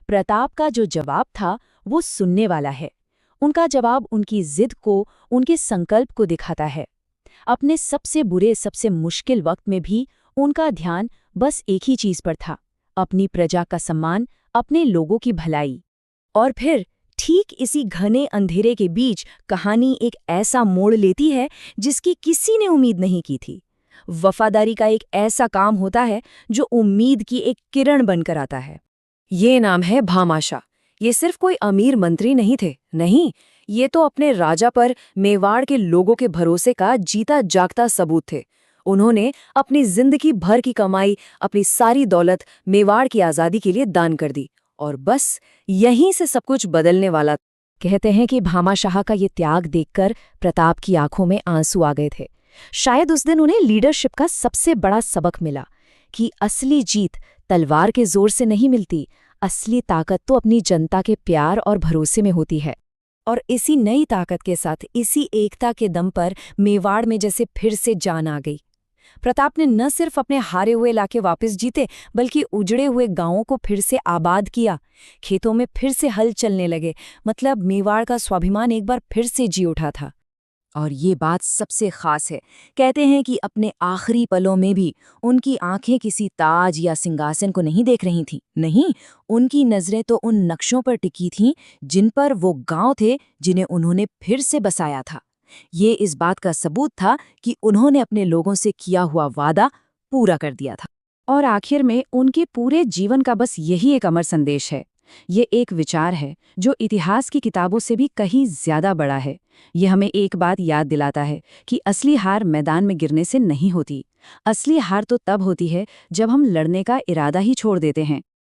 प्रताप का जो जवाब था वो सुनने वाला है। उनका जवाब उनकी जिद को, उनके संकल्प को दिखाता है। अपने सबसे बुरे, सबसे मुश्किल वक्त में भी उनका ध्यान बस एक ही चीज पर था, अपनी प्रजा का सम्मान, अपने लोगों की भलाई। और फिर ठीक इसी घने अंधेरे के बीच कहानी एक ऐसा मोड़ लेती है जिसकी किसी ने उम्मीद नहीं की थी। वफादारी का एक ऐसा काम होता है जो उम्मीद की एक किरण बनकर आता है। ये नाम है भामाशाह। ये सिर्फ कोई अमीर मंत्री नहीं थे, नहीं, ये तो अपने राजा पर मेवाड़ के लोगों के भरोसे का जीता जागता सबूत थे। उन्होंने अपनी जिंदगी भर की कमाई, अपनी सारी दौलत मेवाड़ की आज़ादी के लिए दान कर दी, और बस यहीं से सब कुछ बदलने वाला। कहते हैं कि भामाशाह का ये त्याग देखकर प्रताप की आंखों में आंसू आ गए थे। शायद उस दिन उन्हें लीडरशिप का सबसे बड़ा सबक मिला कि असली जीत तलवार के जोर से नहीं मिलती, असली ताकत तो अपनी जनता के प्यार और भरोसे में होती है। और इसी नई ताकत के साथ, इसी एकता के दम पर मेवाड़ में जैसे फिर से जान आ गई। प्रताप ने न सिर्फ अपने हारे हुए इलाके वापस जीते, बल्कि उजड़े हुए गांवों को फिर से आबाद किया। खेतों में फिर से हल चलने लगे, मतलब मेवाड़ का स्वाभिमान एक बार फिर से जी उठा था। और ये बात सबसे खास है। कहते हैं कि अपने आखिरी पलों में भी उनकी आंखें किसी ताज या सिंहासन को नहीं देख रही थीं। नहीं, उनकी नज़रें तो उन नक्शों पर टिकी थीं जिन पर वो गांव थे जिन्हें उन्होंने फिर से बसाया था। ये इस बात का सबूत था कि उन्होंने अपने लोगों से किया हुआ वादा पूरा कर दिया था। और आखिर में उनके पूरे जीवन का बस यही एक अमर संदेश है। ये एक विचार है जो इतिहास की किताबों से भी कहीं ज्यादा बड़ा है। ये हमें एक बात याद दिलाता है कि असली हार मैदान में गिरने से नहीं होती। असली हार तो तब होती है जब हम लड़ने का इरादा ही छोड़ देते हैं।